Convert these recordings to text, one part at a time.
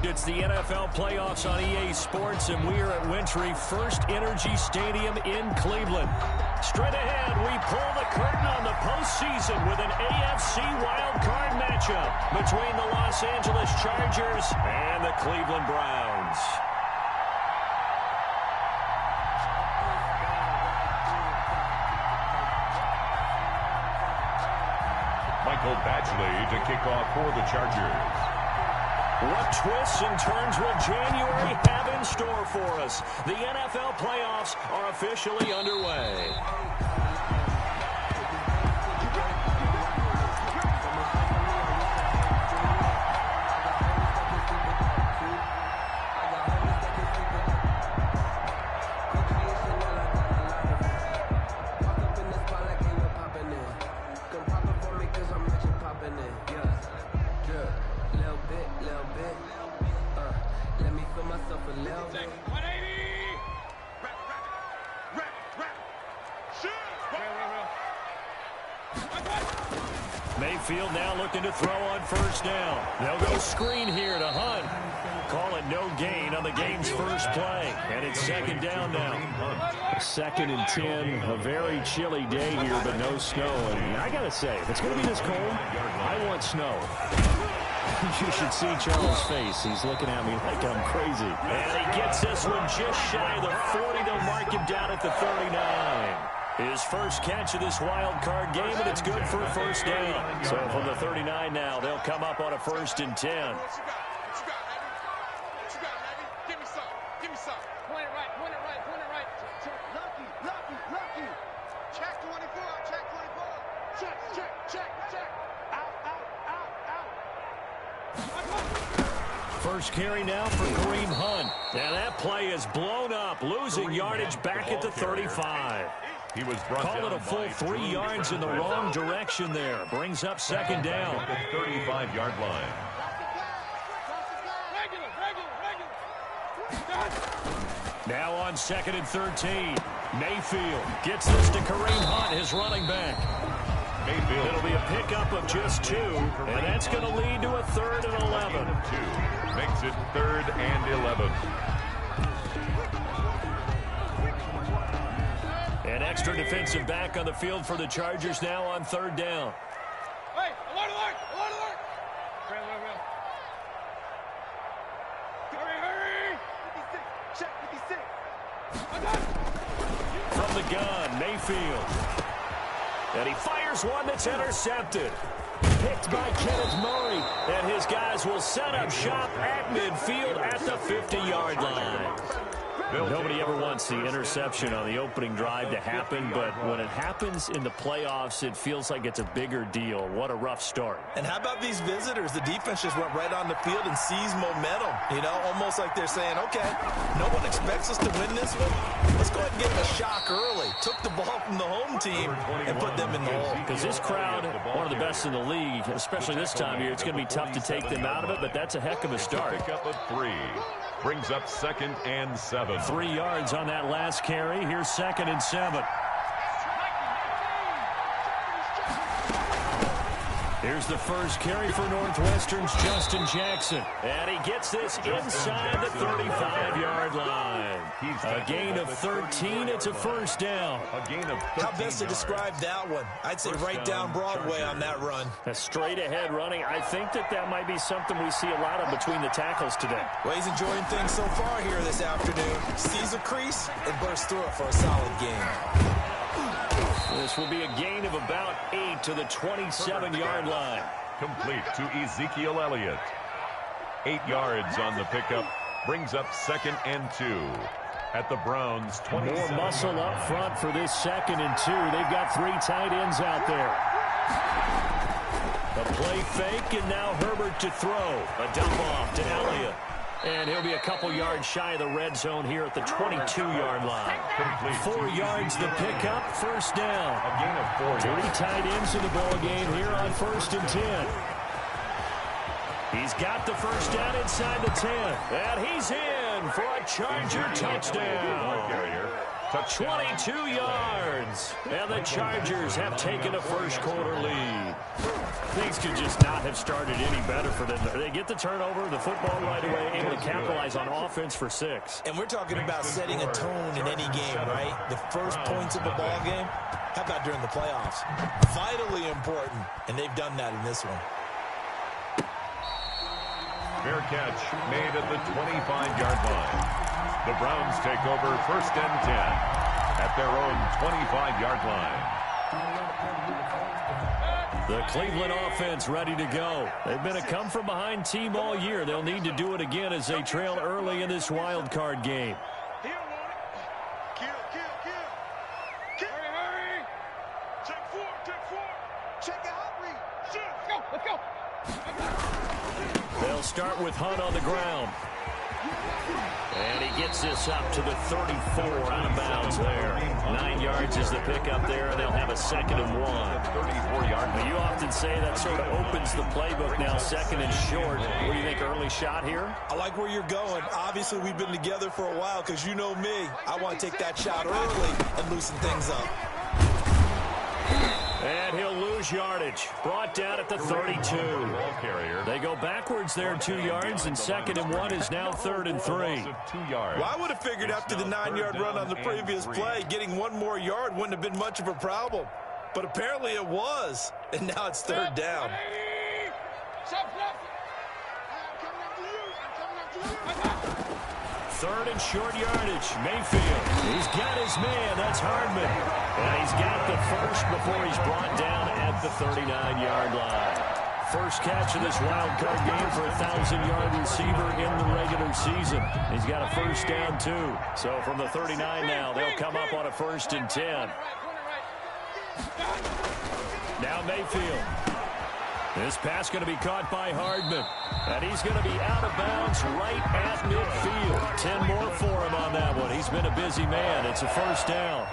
It's the NFL playoffs on EA Sports, and we are at Wintry First Energy Stadium in Cleveland. Straight ahead, we pull the curtain on the postseason with an AFC wildcard matchup between the Los Angeles Chargers and the Cleveland Browns. Michael Badgley to kick off for the Chargers. What twists and turns will January have in store for us? The NFL playoffs are officially underway. Mayfield now looking to throw on first down. They'll go screen here to Hunt. Call it no gain on the game's first play. And it's second down now. 2nd and 10. A very chilly day here, but no snow. And I got to say, if it's going to be this cold, I want snow. You should see Charles' face. He's looking at me like I'm crazy. And he gets this one just shy of the 40. They'll mark him down at the 39. His first catch of this wild card game, and it's good for a first down. So from the 39 now, they'll come up on a 1st and 10. Give me some. Point it right. Lucky. Check 24. Check. Out. First carry now for Kareem Hunt. And that play is blown up, losing yardage back at the 35. He was Call it a full 3 yards in the wrong direction there. Brings up second down. At the 35-yard line. Now on 2nd and 13. Mayfield gets this to Kareem Hunt, his running back. Mayfield. It'll be a pickup of just 2, and that's going to lead to a 3rd and 11. 2 makes it 3rd and 11. An extra defensive back on the field for the Chargers now on 3rd down. Hey, alert! Hurry! 56, check 56. From the gun, Mayfield. And he fires one that's intercepted. Picked by Kenneth Murray. And his guys will set up shop at midfield at the 50-yard line. Nobody ever wants the interception on the opening drive to happen, but when it happens in the playoffs, it feels like it's a bigger deal. What a rough start. And how about these visitors? The defense just went right on the field and seized momentum. You know, almost like they're saying, okay, no one expects us to win this one. Let's go ahead and give them a shock early. Took the ball from the home team and put them in the hole. Because this crowd, one of the best in the league, especially this time of year, it's going to be tough to take them out of it, but that's a heck of a start. Pickup of 3. Brings up 2nd and 7. 3 yards on that last carry. Here's 2nd and 7. Here's the first carry for Northwestern's Justin Jackson. And he gets this inside the 35-yard line. A gain of 13. It's a first down. A gain of 13. How best to describe that one? I'd say right down Broadway on that run. A straight-ahead running. I think that might be something we see a lot of between the tackles today. Well, he's enjoying things so far here this afternoon. Sees a crease and bursts through it for a solid game. This will be a gain of about 8 to the 27-yard line. Complete to Ezekiel Elliott. 8 yards on the pickup. Brings up 2nd and 2. At the Browns' 20. More muscle up front for this 2nd and 2. They've got 3 tight ends out there. A play fake, and now Herbert to throw. A dump off to Elliott. And he'll be a couple yards shy of the red zone here at the 22-yard line. 4 yards the pickup, first down. A gain of 4. 3 tight ends in the ball game here on 1st and 10. He's got the first down inside the 10. And he's in for a Charger touchdown. Touchdown. 22 yards. And the Chargers have taken a first quarter lead. Things could just not have started any better for them. They get the turnover, the football right away, able to capitalize on offense for 6. And we're talking about setting a tone in any game, right? The first points of a ball game. How about during the playoffs? Vitally important, and they've done that in this one. Fair catch made at the 25-yard line. The Browns take over 1st and 10 at their own 25-yard line. The Cleveland offense ready to go. They've been a come-from-behind team all year. They'll need to do it again as they trail early in this wild card game. Hurry. Check 4. Check it out, Reed. Let's go. They'll start with Hunt on the ground. And he gets this up to the 34 out of bounds there. 9 yards is the pickup there, and they'll have a 2nd and 1. 34-yard. You often say that sort of opens the playbook now, 2nd and short. What do you think, early shot here? I like where you're going. Obviously, we've been together for a while because you know me. I want to take that shot early and loosen things up. And he'll lose yardage. Brought down at the 32. Ball carrier. They go backwards there 2 yards, and 2nd and 1 is now 3rd and 3. 2 yards. Well, I would have figured after the 9-yard run on the previous play, getting 1 more yard wouldn't have been much of a problem. But apparently it was, and now it's 3rd down. Third and short yardage. Mayfield. He's got his man. That's Hardman. And he's got the first before he's brought down at the 39-yard line. First catch of this wild card game for a 1,000-yard receiver in the regular season. He's got a first down, too. So from the 39 now, they'll come up on a 1st and 10. Now Mayfield. This pass going to be caught by Hardman. And he's going to be out of bounds right at midfield. 10 more for him on that one. He's been a busy man. It's a first down.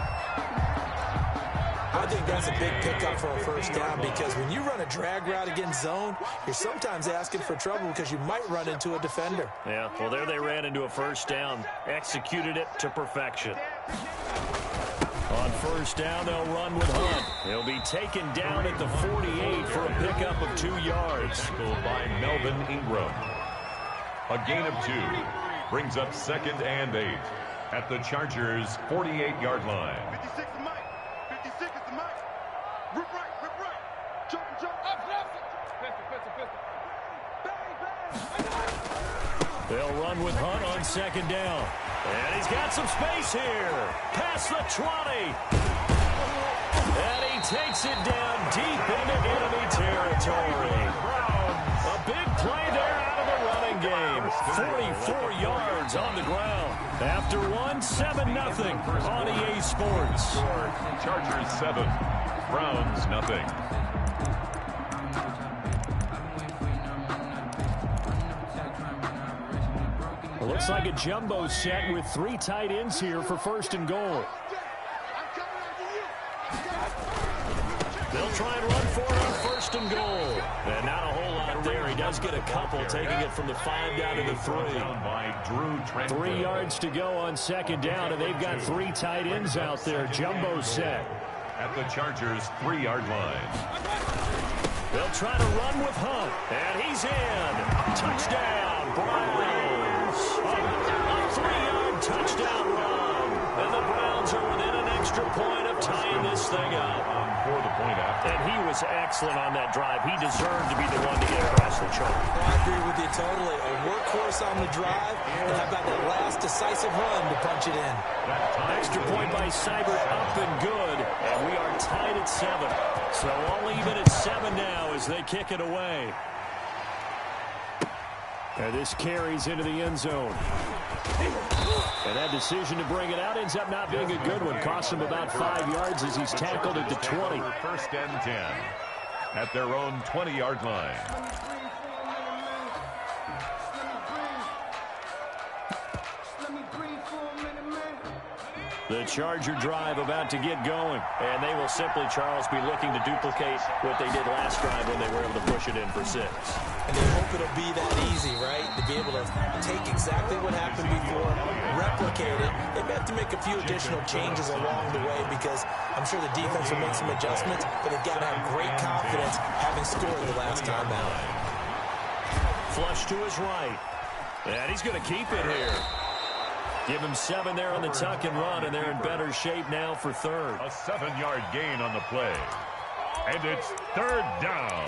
I think that's a big pickup for a first down because when you run a drag route against zone, you're sometimes asking for trouble because you might run into a defender. Yeah, well, there they ran into a first down. Executed it to perfection. On first down, they'll run with Hunt. He'll be taken down at the 48 for a pickup of 2 yards. Tackled by Melvin Ingram. A gain of 2 brings up 2nd and 8 at the Chargers' 48-yard line. 56 is Mike. 56 is the Mike. Rip right. Jump. Up. Pistol. Bang. They'll run with Hunt on 2nd down. And he's got some space here. Past the 20. And he takes it down deep into enemy territory. A big play there out of the running game. 44 yards on the ground. After 1, 7-0 on EA Sports. Chargers 7, Browns nothing. Looks like a jumbo set with 3 tight ends here for 1st and goal. They'll try and run for it on 1st and goal. And not a whole lot there. He does get a couple, taking it from the 5 down to the 3. 3 yards to go on 2nd down, and they've got 3 tight ends out there. Jumbo set. At the Chargers' 3-yard line. They'll try to run with Hunt. And he's in. Touchdown, Browns. A 3-yard touchdown run. And the Browns are within an extra point of tying this thing up. For the point after. And he was excellent on that drive. He deserved to be the one to get across the chalk. I agree with you totally. A workhorse on the drive. And how about that last decisive run to punch it in? Extra point by Seibert up and good. And we are tied at 7. So all even at 7 now as they kick it away. And this carries into the end zone. And that decision to bring it out ends up not being a good one. Costs him about 5 yards as he's tackled at the 20. 1st and 10 at their own 20-yard line. The Charger drive about to get going. And they will simply, Charles, be looking to duplicate what they did last drive when they were able to push it in for 6. and they hope it'll be that easy, right? To be able to take exactly what happened before, replicate it. They may have to make a few additional changes along the way because I'm sure the defense will make some adjustments, but they've got to have great confidence having scored the last time out. Flush to his right. And he's going to keep it here. Give him 7 there on the tuck and run, and they're in better shape now for third. A 7-yard gain on the play. And it's third down.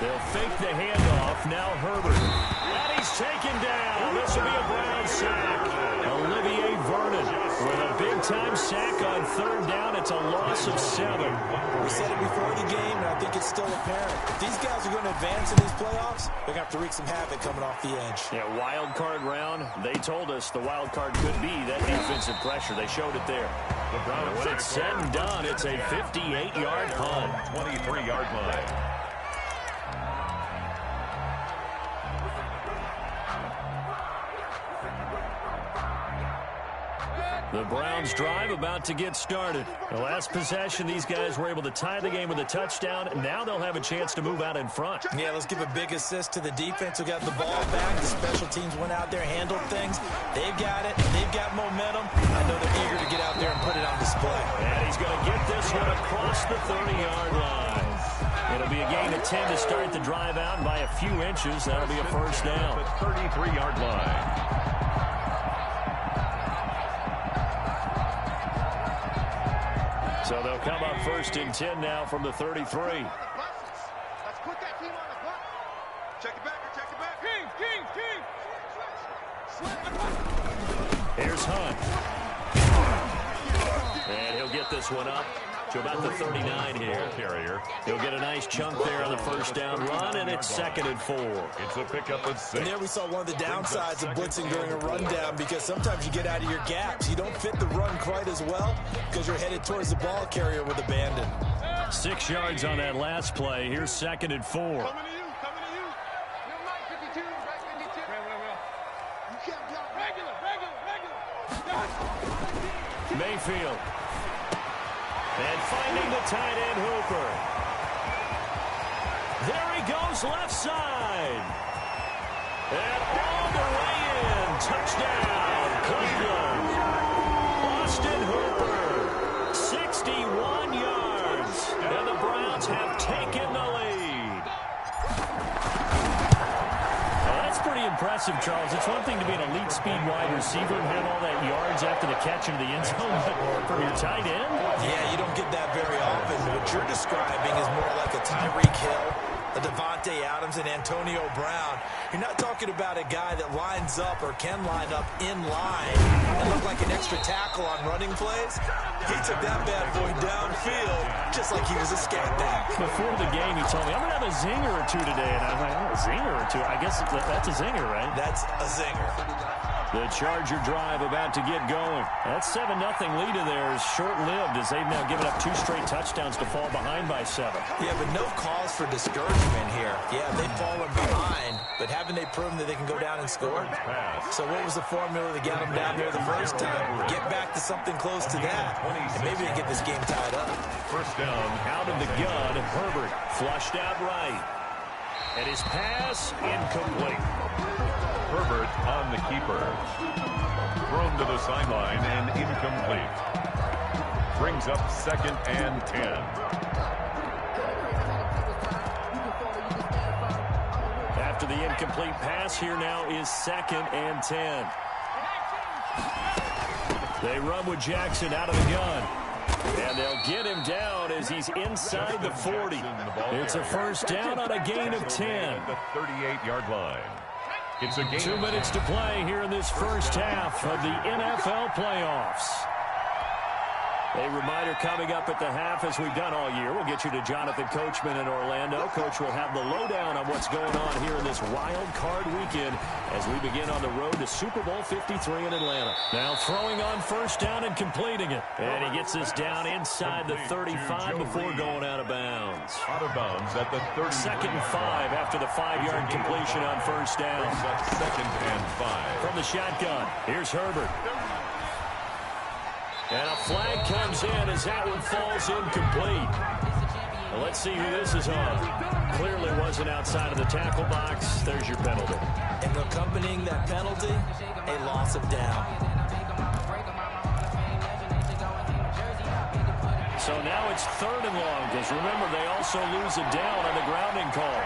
They'll fake the handoff. Now Herbert. And he's taken down. This will be a Brown sack. Olivier Vernon with a big-time sack on third down. It's a loss of 7. We said it before the game, and I think it's still apparent. If these guys are going to advance in these playoffs, they're going to have to wreak some havoc coming off the edge. Yeah, wild card round. They told us the wild card could be that defensive pressure. They showed it there. The Browns, when it's said and done, it's a 58-yard punt. 23-yard line. The Browns drive about to get started. The last possession, these guys were able to tie the game with a touchdown. Now they'll have a chance to move out in front. Yeah, let's give a big assist to the defense who got the ball back. The special teams went out there, handled things. They've got it. They've got momentum. I know they're eager to get out there and put it on display. And he's going to get this one across the 30-yard line. It'll be a gain of 10 to start the drive out. By a few inches, that'll be a first down. The 33-yard line. So they'll come up first and 10 now from the 33. Let's put that team on the clock. Check it back. Check it back. King. Here's Hunt. And he'll get this one up to about the 39 here. Carrier. He'll get a nice chunk there on the first down run, and it's 2nd and 4. It's a pickup of 6. And there we saw one of the downsides of blitzing during a rundown because sometimes you get out of your gaps. You don't fit the run quite as well because you're headed towards the ball carrier with abandon. 6 yards on that last play. Here's 2nd and 4. Coming to you. You're right, 52. Right, 52. You can't block. Regular. Mayfield. And finding the tight end, Hooper. There he goes, left side. And all the way in. Touchdown, Cleveland. Austin Hooper, 61 yards. And the Browns have taken the lead. Well, that's pretty impressive, Charles. It's one thing to be an elite speed wide receiver and have all that yards after the catch into the end zone, but from your tight end? Yeah, you don't get that very often. What you're describing is more like a Tyreek Hill, a Devontae Adams, and Antonio Brown. You're not talking about a guy that lines up or can line up in line and look like an extra tackle on running plays. He took that bad boy downfield just like he was a scat back. Before the game, he told me, I'm going to have a zinger or two today. And I was like, oh, a zinger or two? I guess that's a zinger, right? That's a zinger. The Charger drive about to get going. That 7-0 lead of theirs short-lived as they've now given up 2 straight touchdowns to fall behind by 7. Yeah, but no cause for discouragement here. Yeah, they've fallen behind, but haven't they proven that they can go down and score? So what was the formula to get them down there the first time? Get back to something close to that, and maybe they get this game tied up. First down. Out of the gun, Herbert flushed out right. And his pass incomplete. Herbert on the keeper. Thrown to the sideline and incomplete. Brings up 2nd and 10. After the incomplete pass, here now is 2nd and 10. They run with Jackson out of the gun. And they'll get him down as he's inside the 40. It's a first down on a gain of 10. The 38-yard line. It's a gain. 2 minutes to play here in this first half of the NFL playoffs. A reminder coming up at the half, as we've done all year. We'll get you to Jonathan Coachman in Orlando. Coach will have the lowdown on what's going on here in this wild card weekend as we begin on the road to Super Bowl 53 in Atlanta. Now throwing on first down and completing it. And he gets this down inside the 35 before going out of bounds. Out of bounds at the 30. Second and 5 after the 5-yard completion on first down. Second and 5. From the shotgun, here's Herbert. And a flag comes in as that one falls incomplete. Well, let's see who this is on. Clearly wasn't outside of the tackle box. There's your penalty. And accompanying that penalty, a loss of down. So now it's third and long, because remember, they also lose a down on the grounding call.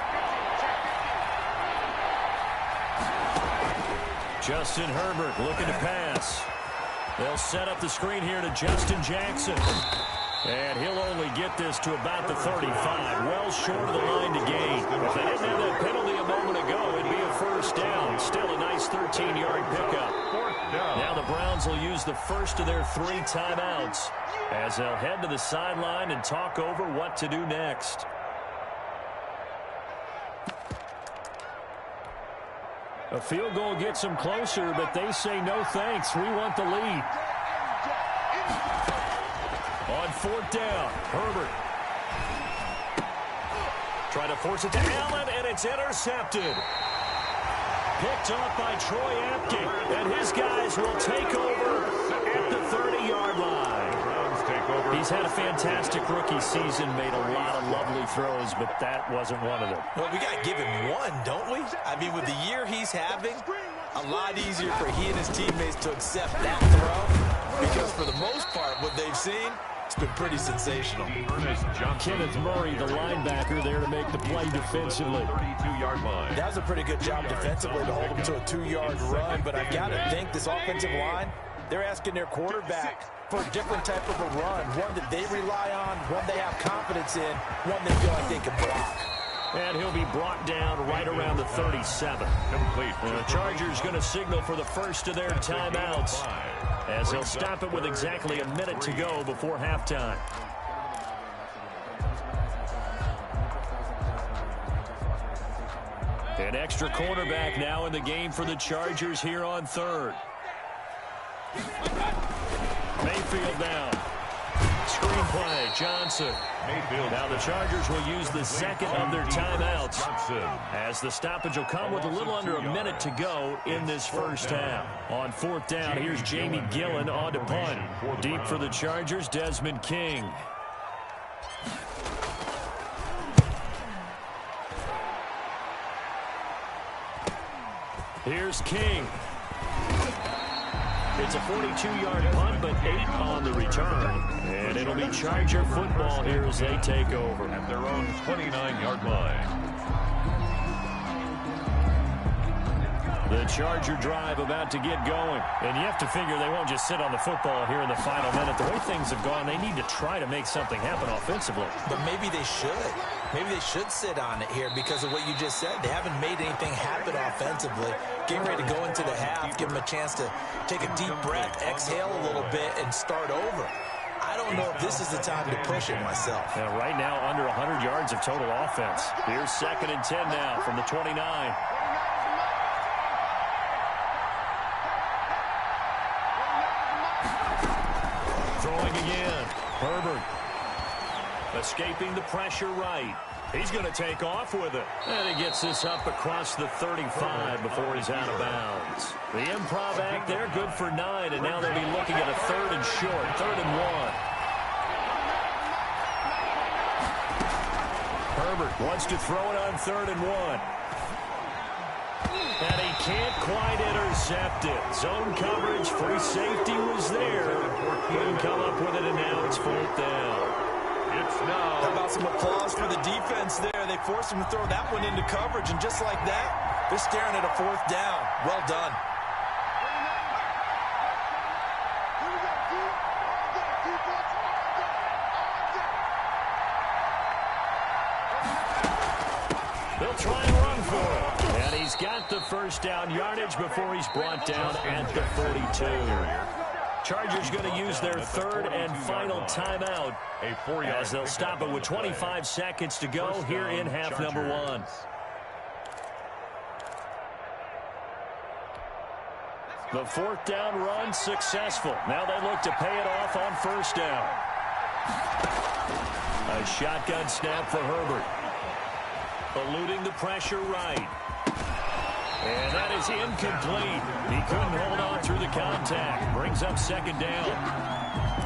Justin Herbert looking to pass. They'll set up the screen here to Justin Jackson. And he'll only get this to about the 35, well short of the line to gain. If they didn't have that penalty a moment ago, it'd be a first down. Still a nice 13-yard pickup. Now the Browns will use the first of their 3 timeouts as they'll head to the sideline and talk over what to do next. A field goal gets them closer, but they say no thanks. We want the lead. On fourth down, Herbert. Try to force it to Allen, and it's intercepted. Picked off by Troy Apke, and his guys will take over at the 30-yard line. He's had a fantastic rookie season, made a lot of lovely throws, but that wasn't one of them. Well, we got to give him one, don't we? I mean, with the year he's having, a lot easier for he and his teammates to accept that throw, because for the most part, what they've seen, it's been pretty sensational. Kenneth Murray, the linebacker, there to make the play defensively. 32-yard line. That was a pretty good job defensively to hold him to a 2-yard run, but I've got to think this offensive line, they're asking their quarterback for a different type of a run, one that they rely on, one they have confidence in, one they feel like they can block. And he'll be brought down right around the 37. Complete. And the Chargers going to signal for the first of their timeouts as they'll stop it with exactly a minute to go before halftime. An extra cornerback now in the game for the Chargers here on third. Mayfield down. Screenplay, Johnson. Mayfield. Now the Chargers will use the second of their timeouts as the stoppage will come with a little under a minute to go in this first half. On fourth down, here's Jamie Gillen on to punt. Deep for the Chargers, Desmond King. Here's King. It's a 42-yard punt, but 8 on the return. And it'll be Charger football here as they take over. At their own 29-yard line. The Charger drive about to get going. And you have to figure they won't just sit on the football here in the final minute. The way things have gone, they need to try to make something happen offensively. But maybe they should. Maybe they should sit on it here because of what you just said. They haven't made anything happen offensively. Getting ready to go into the half, give them a chance to take a deep breath, exhale a little bit, and start over. I don't know if this is the time to push it myself. Yeah, right now, under 100 yards of total offense. Here's second and 10 now from the 29. Throwing again. Herbert. Escaping the pressure right. He's going to take off with it. And he gets this up across the 35 before he's out of bounds. The improv act there, good for 9, and now they'll be looking at a third and short, 3rd and 1. Herbert wants to throw it on 3rd and 1. And he can't quite intercept it. Zone coverage, free safety was there. Couldn't come up with it, and now it's 4th down. How about some applause for the defense there? They forced him to throw that one into coverage, and just like that, they're staring at a 4th down. Well done. They'll try and run for it. And he's got the first down yardage before he's brought down at the 42. Chargers going to use their third and final timeout as they'll stop it with 25 seconds to go here in half number one. The fourth down run successful. Now they look to pay it off on first down. A shotgun snap for Herbert. Eluding the pressure right. And that is incomplete. He couldn't hold on through the contact. Brings up second down.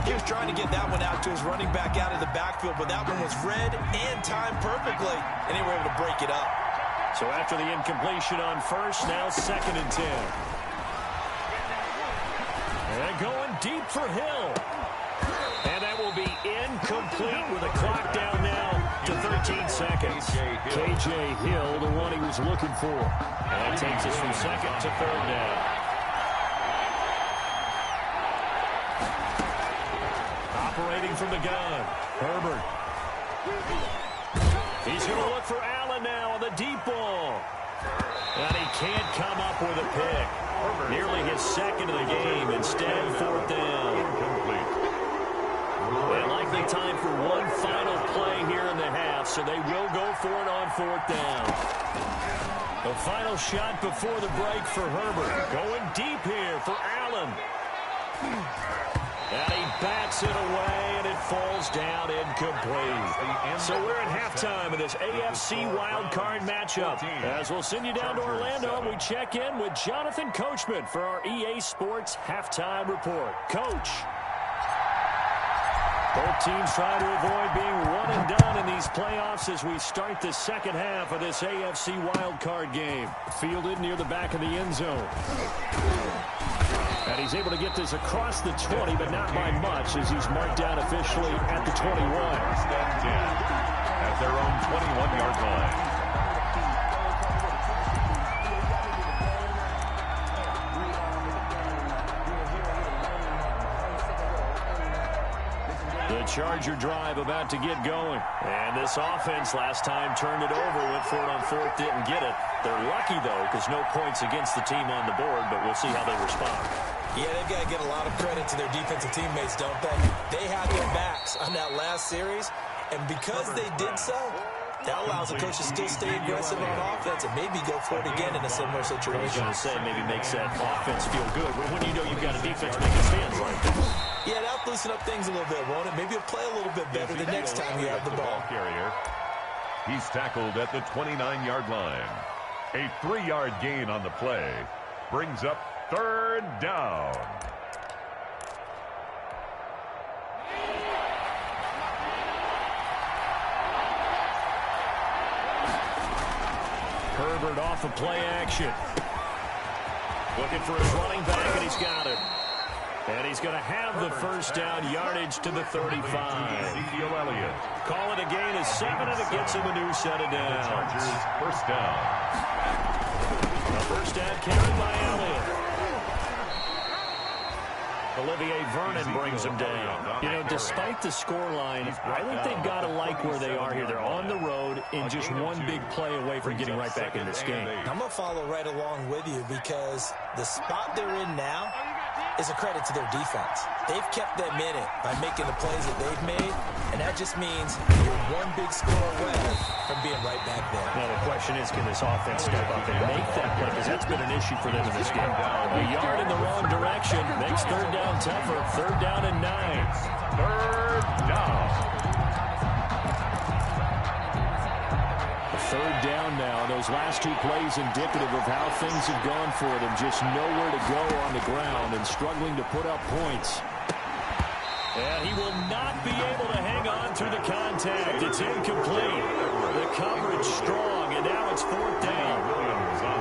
He was trying to get that one out to his running back out of the backfield, but that one was read and timed perfectly, and they were able to break it up. So after the incompletion on first, now second and 10. And going deep for Hill. And that will be incomplete with a clock down now to 13 seconds. K.J. Hill, the one he was looking for. And that takes us from second to third down. Operating from the gun, Herbert. He's going to look for Allen now on the deep ball. And he can't come up with a pick. Nearly his second of the game. Instead, fourth down. And likely time for one final play here in the half, so they will go for it on fourth down. The final shot before the break for Herbert. Going deep here for Allen. And he bats it away, and it falls down incomplete. So we're at halftime of this AFC wildcard matchup. As we'll send you down to Orlando, and we check in with Jonathan Coachman for our EA Sports Halftime Report. Coach. Both teams try to avoid being one and done in these playoffs as we start the second half of this AFC wildcard game. Fielded near the back of the end zone. And he's able to get this across the 20, but not by much as he's marked down officially at the 21. First and 10 at their own 21-yard line. The Charger drive about to get going. And this offense last time turned it over, went for it on fourth, didn't get it. They're lucky, though, because no points against the team on the board, but we'll see how they respond. Yeah, they've got to get a lot of credit to their defensive teammates, don't they? They had their backs on that last series, and because they did so, that allows the coach to still stay aggressive on offense and maybe go for it again in a similar situation. I was going to say maybe makes that offense feel good. When you know you've got a defense making stands like this. Yeah, that'll loosen up things a little bit, won't it? Maybe you'll play a little bit better the next time you have the ball. Carrier. He's tackled at the 29-yard line. A 3-yard gain on the play brings up third down. Herbert off of play action. Looking for his running back, and he's got it. And he's going to have the first down yardage to the 35. Call it a gain of 7, and it gets him a new set of downs. First down. The first down carried by Elliott. Olivier Vernon brings him down. You know, despite the scoreline, I think they've got to like where they are here. They're on the road and just one big play away from getting right back in this game. I'm going to follow right along with you because the spot they're in now is a credit to their defense. They've kept them in it by making the plays that they've made, and that just means you're one big score away from being right back there. Now the question is, can this offense step up and make that play? Because that's been an issue for them in this game. A yard in the wrong direction makes third down tougher. Third down and 9. Third down. Third down now. Those last two plays indicative of how things have gone for them. Just nowhere to go on the ground and struggling to put up points. And he will not be able to hang on through the contact. It's incomplete. The coverage strong, and now it's fourth down.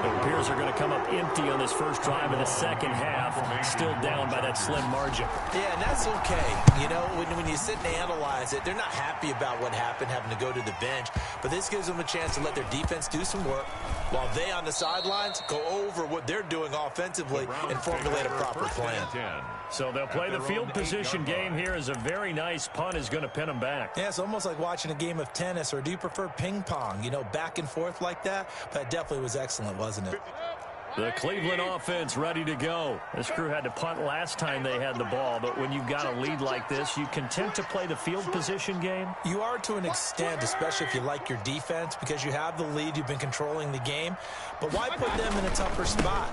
It appears they're going to come up empty on this first drive of the second half, still down by that slim margin. Yeah, and that's okay. You know, when you sit and analyze it, they're not happy about what happened, having to go to the bench. But this gives them a chance to let their defense do some work while they on the sidelines go over what they're doing offensively and formulate a proper plan. So they'll play the field position game here as a very nice punt is going to pin them back. Yeah, it's almost like watching a game of tennis, or do you prefer ping pong? You know, back and forth like that? But it definitely was excellent, wasn't it? The Cleveland offense ready to go. This crew had to punt last time they had the ball, but when you've got a lead like this, you content to play the field position game? You are to an extent, especially if you like your defense, because you have the lead, you've been controlling the game. But why put them in a tougher spot?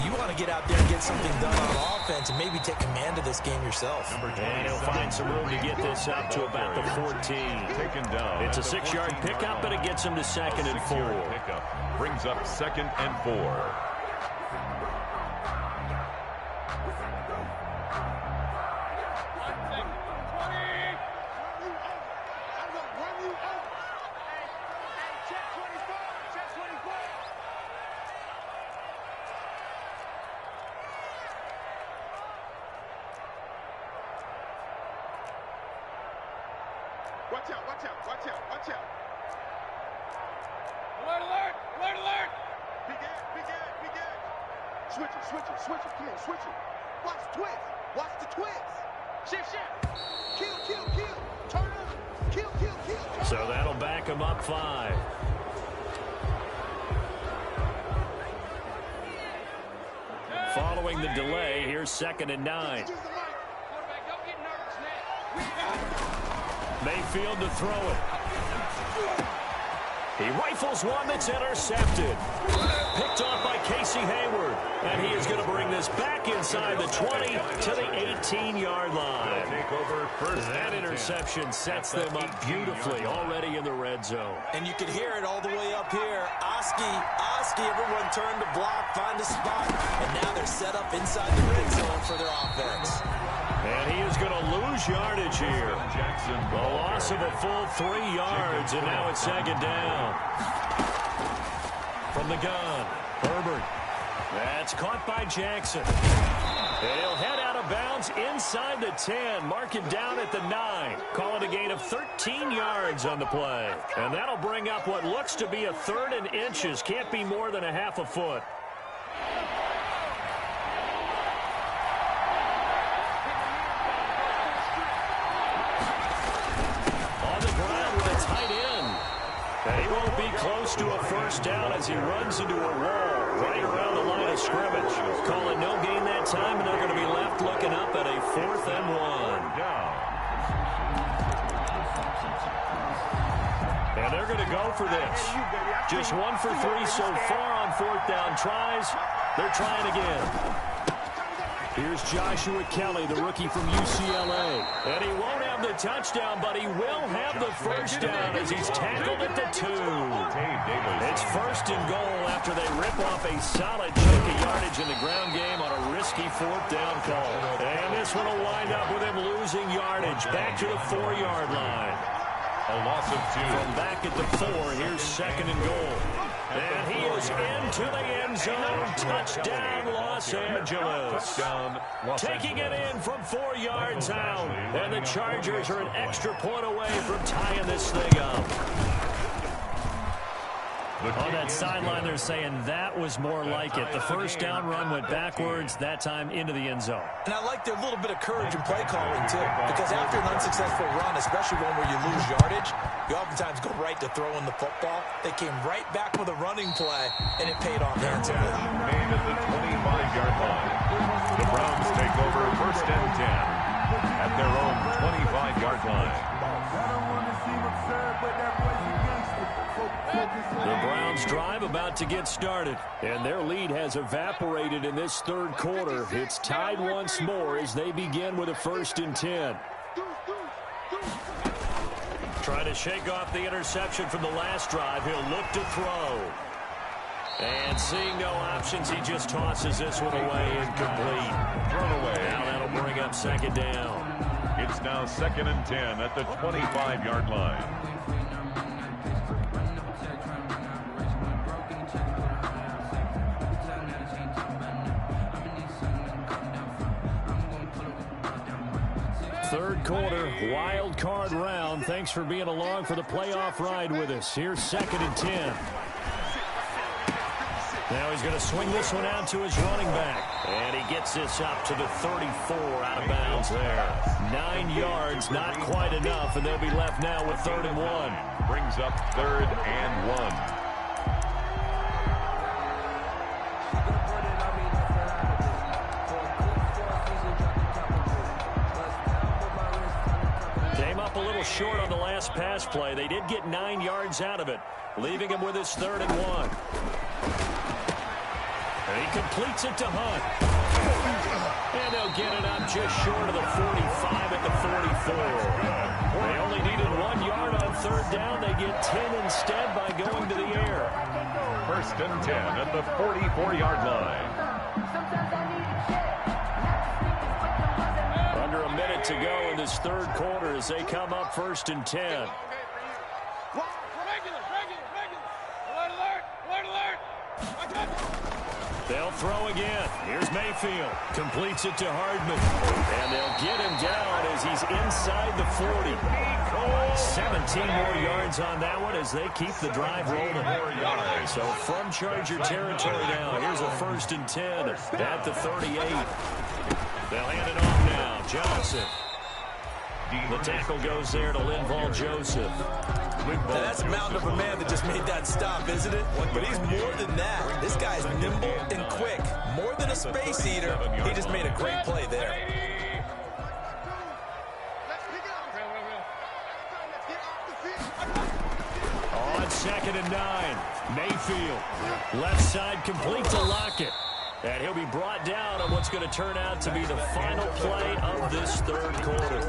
You want to get out there and get something done on offense and maybe take command of this game yourself. And he'll find some room to get this up to about the 14. Taken down. It's a 6-yard pickup, and it gets him to 2nd and 4. Pickup brings up 2nd and 4. Watch out, watch out, watch out, watch out. Alert, alert, alert, alert. Big edge, big edge, big edge. Switch it, switch it, switch it. Come on, switch it. Watch the twist. Watch the twist. Shift, shift. Kill, kill, kill. Turn up. Kill, kill, kill. Turn So that'll back him up 5. Following the delay, here's 2nd and 9. Use the mic. Quarterback, don't get nervous, man. Mayfield to throw it. He rifles one that's intercepted. Picked off by Casey Hayward. And he is going to bring this back inside the 20 to the 18-yard line. Take over first. That interception sets them up beautifully already in the red zone. And you can hear it all the way up here. Oski, everyone turned to block, find a spot. And now they're set up inside the red zone for their offense. And he is going to lose yardage here. Jackson. The loss of a full 3 yards, and now it's 2nd down. From the gun, Herbert. That's caught by Jackson. And he'll head out of bounds inside the 10. Mark it down at the 9. Call it a gain of 13 yards on the play. And that'll bring up what looks to be a 3rd and inches. Can't be more than a half a foot. And he won't be close to a first down as he runs into a wall right around the line of scrimmage. Call it no gain that time, and they're going to be left looking up at a 4th and 1. And they're going to go for this. Just 1 for 3 so far on 4th down tries. They're trying again. Here's Joshua Kelly, the rookie from UCLA. And he won't have the touchdown, but he will have the first down as he's tackled at the 2. It's 1st and goal after they rip off a solid chunk of yardage in the ground game on a risky 4th down call. And this one will wind up with him losing yardage back to the 4-yard line. A loss of 2. From back at the 4, here's 2nd and goal. And he is into the end zone. Touchdown, Los Angeles. Touchdown, Los Taking it Angeles. in from 4 yards out. And the Chargers are an extra point away from tying this thing up. On that sideline, they're saying that was more like it. The first down run went backwards, that time into the end zone. And I like their little bit of courage in play calling, too. Because after an unsuccessful run, especially one where you lose yardage, you oftentimes go right to throwing the football. They came right back with a running play, and it paid off handsomely. Made at the 25-yard line. The Browns take over 1st and 10 at their own 25-yard line. The Browns drive about to get started, and their lead has evaporated in this 3rd quarter. It's tied once more as they begin with a 1st and 10. Trying to shake off the interception from the last drive. He'll look to throw. And seeing no options, he just tosses this one away incomplete. Thrown away. Now that'll bring up 2nd down. It's now 2nd and 10 at the 25-yard line. Third quarter, wild card round. Thanks for being along for the playoff ride with us. Here's 2nd and 10. Now he's going to swing this one out to his running back. And he gets this up to the 34 out of bounds there. 9 yards, not quite enough, and they'll be left now with 3rd and 1. Brings up 3rd and 1. little short on the last pass play. They did get 9 yards out of it, leaving him with his 3rd and 1. And he completes it to Hunt. And they'll get it up just short of the 45 at the 44. They only needed 1 yard on 3rd down. They get 10 instead by going to the air. 1st and 10 at the 44-yard line. Under a minute to go in this 3rd quarter as they come up 1st and 10. Regular. Alert, alert. They'll throw again. Here's Mayfield. Completes it to Hardman. And they'll get him down as he's inside the 40. 17 more yards on that one as they keep the drive rolling. So from Charger territory now, here's a 1st and 10 at the 38. They'll hand it off now. Johnson. The tackle goes there to Linval Joseph. Now that's a mountain of a man that just made that stop, isn't it? But he's more than that. This guy's nimble and quick. More than a space eater. He just made a great play there. On 2nd and 9. Mayfield. Left side complete to Lockett. And he'll be brought down on what's going to turn out to be the final play of this 3rd quarter.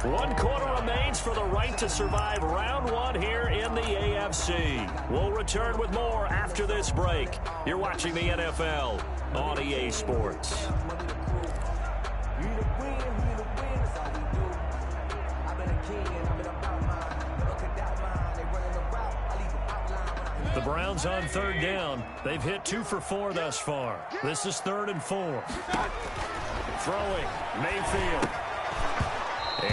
1 quarter remains for the right to survive round 1 here in the AFC. We'll return with more after this break. You're watching the NFL on EA Sports. The Browns on 3rd down. They've hit 2 for 4 thus far. This is 3rd and 4. Throwing, Mayfield.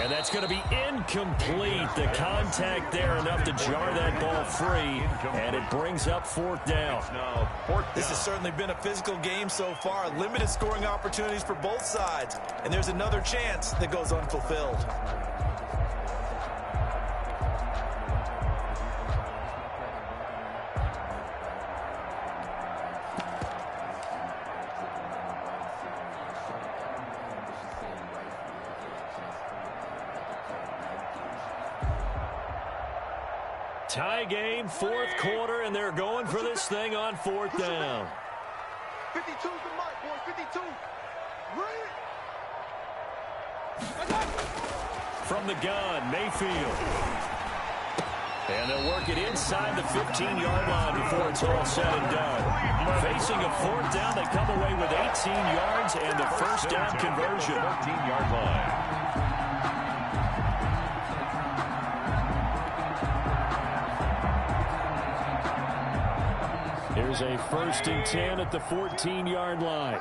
And that's going to be incomplete. The contact there enough to jar that ball free. And it brings up 4th down. This has certainly been a physical game so far. Limited scoring opportunities for both sides. And there's another chance that goes unfulfilled. Tie game, 4th quarter, and they're going for this thing on 4th down. 52's the mark, boys. 52. Read it. From the gun, Mayfield. And they'll work it inside the 15-yard line before it's all said and done. Facing a 4th down, they come away with 18 yards and the 1st down conversion. 13-yard line. Here's a 1st and 10 at the 14-yard line.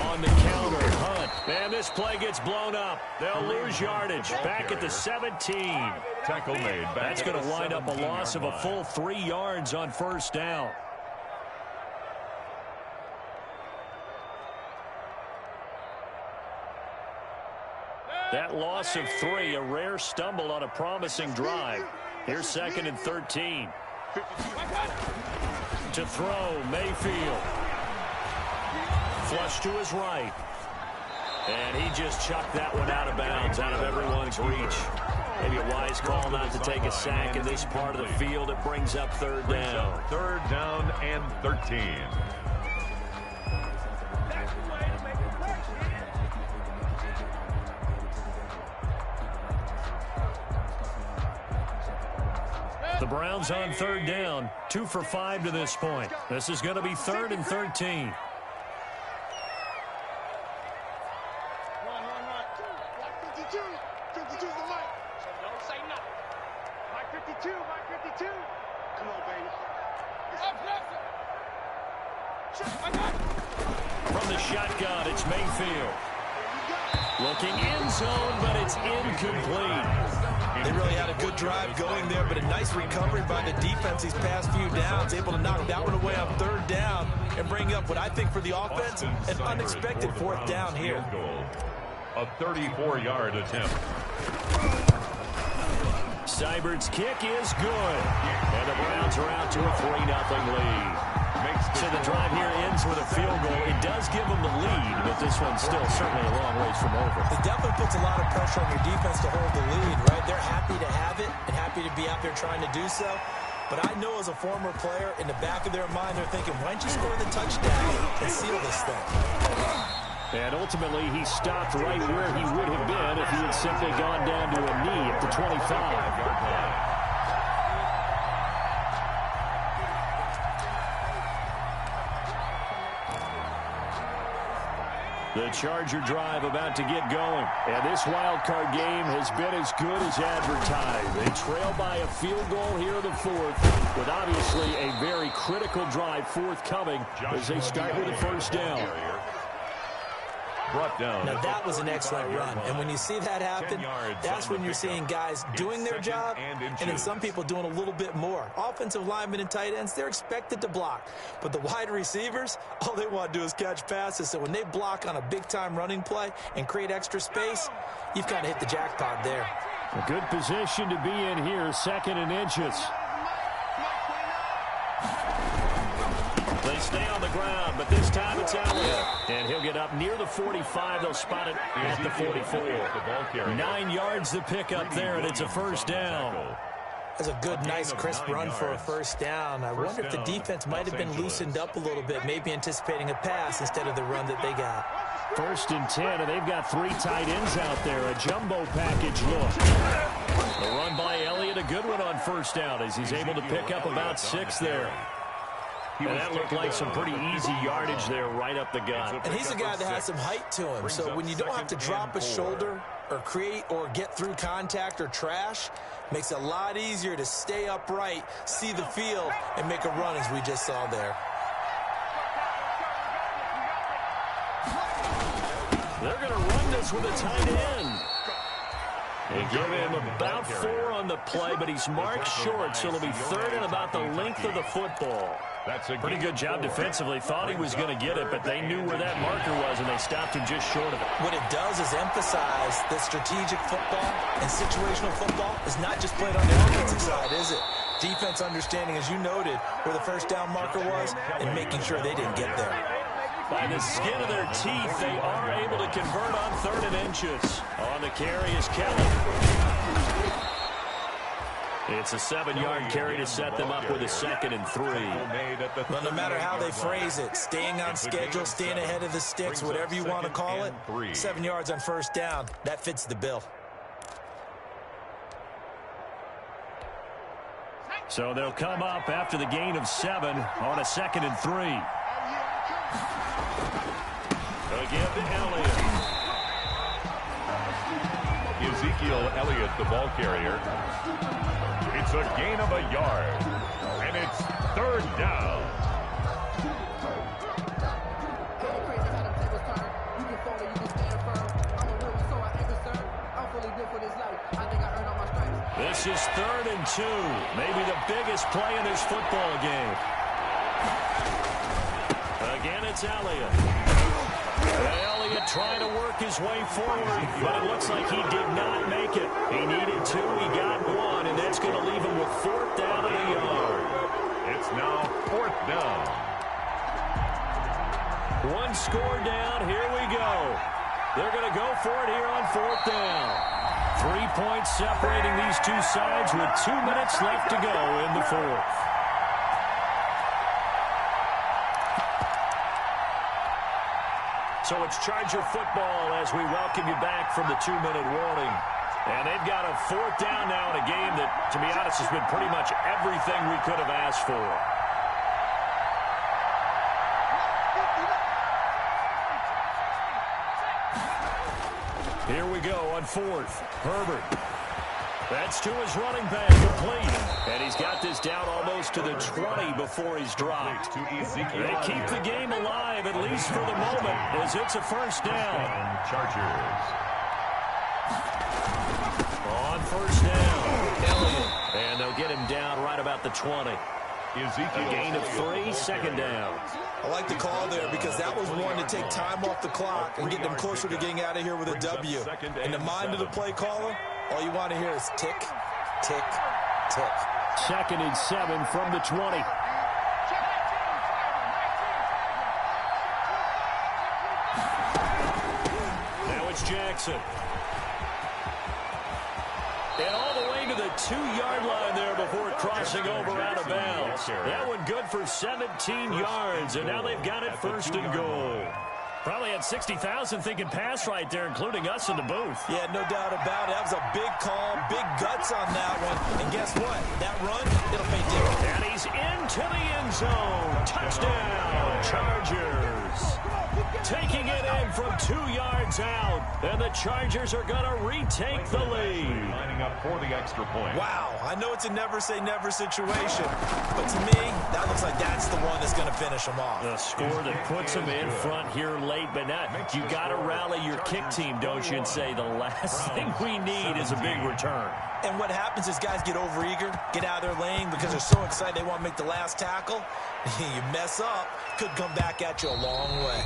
On the counter, Hunt. And this play gets blown up. They'll lose yardage. Back at the 17. Tackle made. That's going to wind up a loss of a full 3 yards on 1st down. That loss of 3, a rare stumble on a promising drive. Here's 2nd and 13. To throw, Mayfield. Flush to his right. And he just chucked that one out of bounds, out of everyone's reach. Maybe a wise call not to take a sack in this part of the field. It brings up 3rd down. 3rd down and 13. The Browns on 3rd down, 2 for 5 to this point. This is going to be 3rd and 13. Run. 52. 52's the mark. Don't say nothing. Mike 52. Mike 52. Come on, baby. From the shotgun, it's Mayfield. Looking end zone, but it's incomplete. They really had a good drive going there, but a nice recovery by the defense these past few downs, able to knock that one away on 3rd down and bring up what I think for the offense, an unexpected 4th down here. A 34-yard attempt. Seibert's kick is good. And the Browns are out to a 3-0 lead. So the drive here ends with a field goal. It does give them the lead, but this one's still certainly a long ways from over. It definitely puts a lot of pressure on your defense to hold the lead, right? They're happy to have it and happy to be out there trying to do so. But I know as a former player, in the back of their mind, they're thinking, why don't you score the touchdown and seal this thing? And ultimately, he stopped right where he would have been if he had simply gone down to a knee at the 25-yard line. The Charger drive about to get going. And this wild card game has been as good as advertised. They trail by a field goal here in the fourth, with obviously a very critical drive forthcoming as they start with a first down. Brought down. Now, that was an excellent run. And when you see that happen, that's when you're seeing guys doing their job and then some people doing a little bit more. Offensive linemen and tight ends, they're expected to block. But the wide receivers, all they want to do is catch passes. So when they block on a big-time running play and create extra space, you've kind of hit the jackpot there. A good position to be in here, 2nd and inches. They stay on the ground, but this time it's Elliott. And he'll get up near the 45. They'll spot it at the 44. 9 yards to pick up there, and it's a first down. That's a good, nice, crisp run for a first down. I wonder if the defense might have been loosened up a little bit, maybe anticipating a pass instead of the run that they got. 1st and 10, and they've got 3 tight ends out there. A jumbo package look. The run by Elliott, a good one on first down as he's able to pick up about 6 there. And that looked like some pretty easy yardage there right up the gut. And he's a guy that has some height to him. So when you don't have to drop a shoulder or create or get through contact or trash, makes it a lot easier to stay upright, see the field, and make a run as we just saw there. They're going to run this with a tight end. They give him about 4 on the play, but he's marked short, so it'll be 3rd and about the length of the football. That's a pretty good job defensively. Thought he was going to get it, but they knew where that marker was, and they stopped him just short of it. What it does is emphasize that strategic football and situational football is not just played on the offensive side, is it? Defense understanding, as you noted, where the first down marker was and making sure they didn't get there. By the skin of their teeth, they are able to convert on 3rd and inches. On the carry is Kelly. It's a 7-yard carry to set them up with a 2nd and 3. Well, no matter how they phrase it, staying on schedule, staying ahead of the sticks, whatever you want to call it, 7 yards on first down, that fits the bill. So they'll come up after the gain of 7 on a 2nd and 3. Again to Elliott. Ezekiel Elliott, the ball carrier. It's a gain of a yard, and it's 3rd down. This is 3rd and 2, maybe the biggest play in this football game. Again, it's Elliott. Elliott trying to work his way forward, but it looks like he did not make it. He needed 2, he got 1, and that's going to leave him with 4th down and a yard. It's now 4th down. 1 score down, here we go. They're going to go for it here on 4th down. 3 points separating these two sides with 2 minutes left to go in the 4th. So it's Charger football as we welcome you back from the 2-minute warning. And they've got a 4th down now in a game that, to be honest, has been pretty much everything we could have asked for. Here we go on 4th. Herbert. That's to his running back, complete. And he's got this down almost to the 20 before he's dropped. They keep the game alive, at least for the moment, as it's a first down. Chargers. On first down, Elliott. And they'll get him down right about the 20. A gain of 3, 2nd down. I like the call there because that was one to take time off the clock and get them closer to getting out of here with a W. In the mind of the play caller, all you want to hear is tick, tick, tick. 2nd and 7 from the 20. Jackson. And all the way to the 2-yard line there before crossing over out of bounds. That one good for 17 yards, and now they've got it first and goal. Probably had 60,000 thinking pass right there, including us in the booth. Yeah, no doubt about it. That was a big call, big guts on that one. And guess what? That run, it'll pay dividends. And he's into the end zone. Touchdown, Chargers. Taking it in from 2 yards out. And the Chargers are going to retake the lead. Lining up for the extra point. Wow, I know it's a never-say-never situation, but to me, that looks like that's the one that's going to finish them off. The score that puts them in front here late, but not. You got to rally your kick team, don't you, and say the last thing we need is a big return. And what happens is guys get overeager, get out of their lane because they're so excited they want to make the last tackle. You mess up, could come back at you a long way.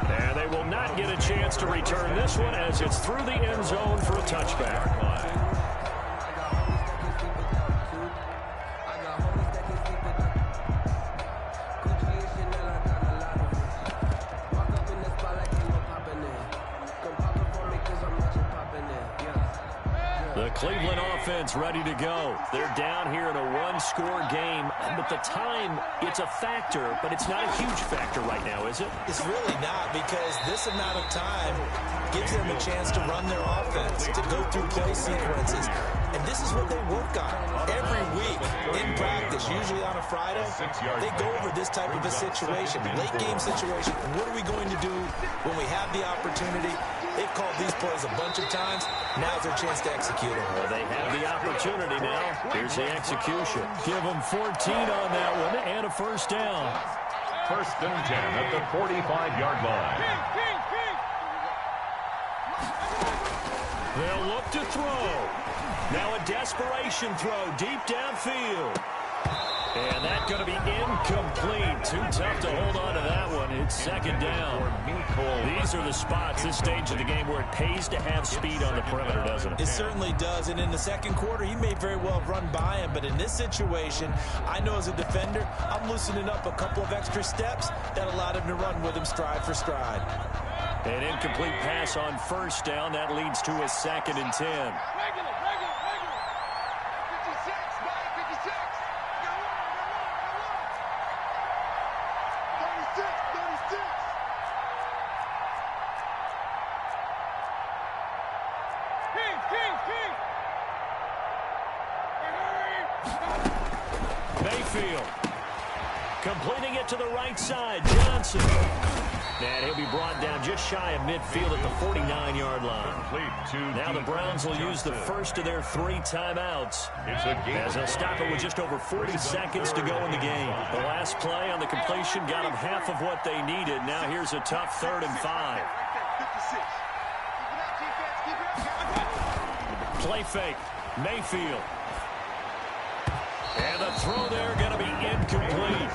And they will not get a chance to return this one as it's through the end zone for a touchback. The Cleveland offense ready to go. They're down here in a one-score game, but the time, it's a factor, but it's not a huge factor right now, is it? It's really not, because this amount of time gives them a chance to run their offense, to go through play sequences. And this is what they work on every week in practice, usually on a Friday. They go over this type of a situation, late-game situation. What are we going to do when we have the opportunity? They've called these plays a bunch of times. Now's their chance to execute them. Well, they have the opportunity now. Here's the execution. Give them 14 on that one and a first down. First and 10 at the 45-yard line. They'll look to throw. Now a desperation throw deep downfield. And that's going to be incomplete. Too tough to hold on to that one. It's second down. These are the spots, this stage of the game, where it pays to have speed on the perimeter, doesn't it? It certainly does. And in the second quarter, he may very well have run by him. But in this situation, I know as a defender, I'm loosening up a couple of extra steps that allowed him to run with him stride for stride. An incomplete pass on first down. That leads to a second and 10. Regular. 56, 56. 36. King. Mayfield completing it to the right side. Johnson. And he'll be brought down just shy of midfield at the 49-yard line. Now the Browns will use the first of their 3 timeouts as they'll stop it with just over 40 seconds to go in the game. The last play on the completion got them half of what they needed. Now here's a tough 3rd and 5. Play fake. Mayfield. And the throw there going to be incomplete.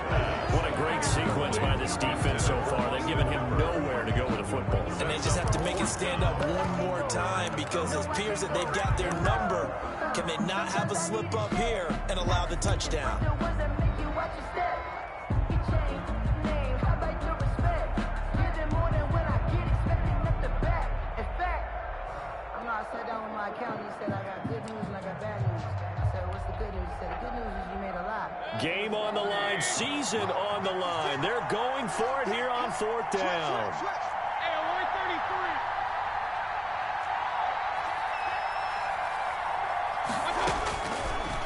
What a great sequence by this defense so far. They've given him nowhere to go with the football. And they just have to make it stand up one more time, because it appears that they've got their number. Can they not have a slip up here and allow the touchdown? I sat down with my accountant. He said, I got good news and I got bad news. I said, what's the good news? He said, the good news is you made a lot. Game on the line, season on the line. They're going for it here on 4th down. Hey, Lloyd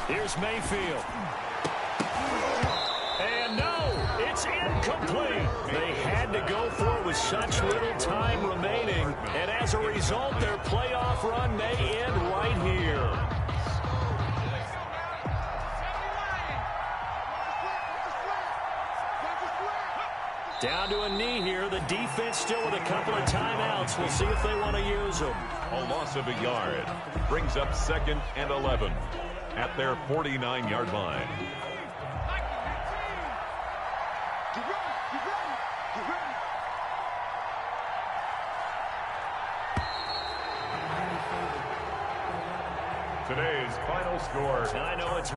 33. Here's Mayfield. And no, it's incomplete. They had to go for it with such little time remaining. And as a result, their playoff run may end right here. Down to a knee here. The defense still with a couple of timeouts. We'll see if they want to use them. A loss of a yard brings up 2nd and 11 at their 49-yard line. Get ready. Today's final score. I know it's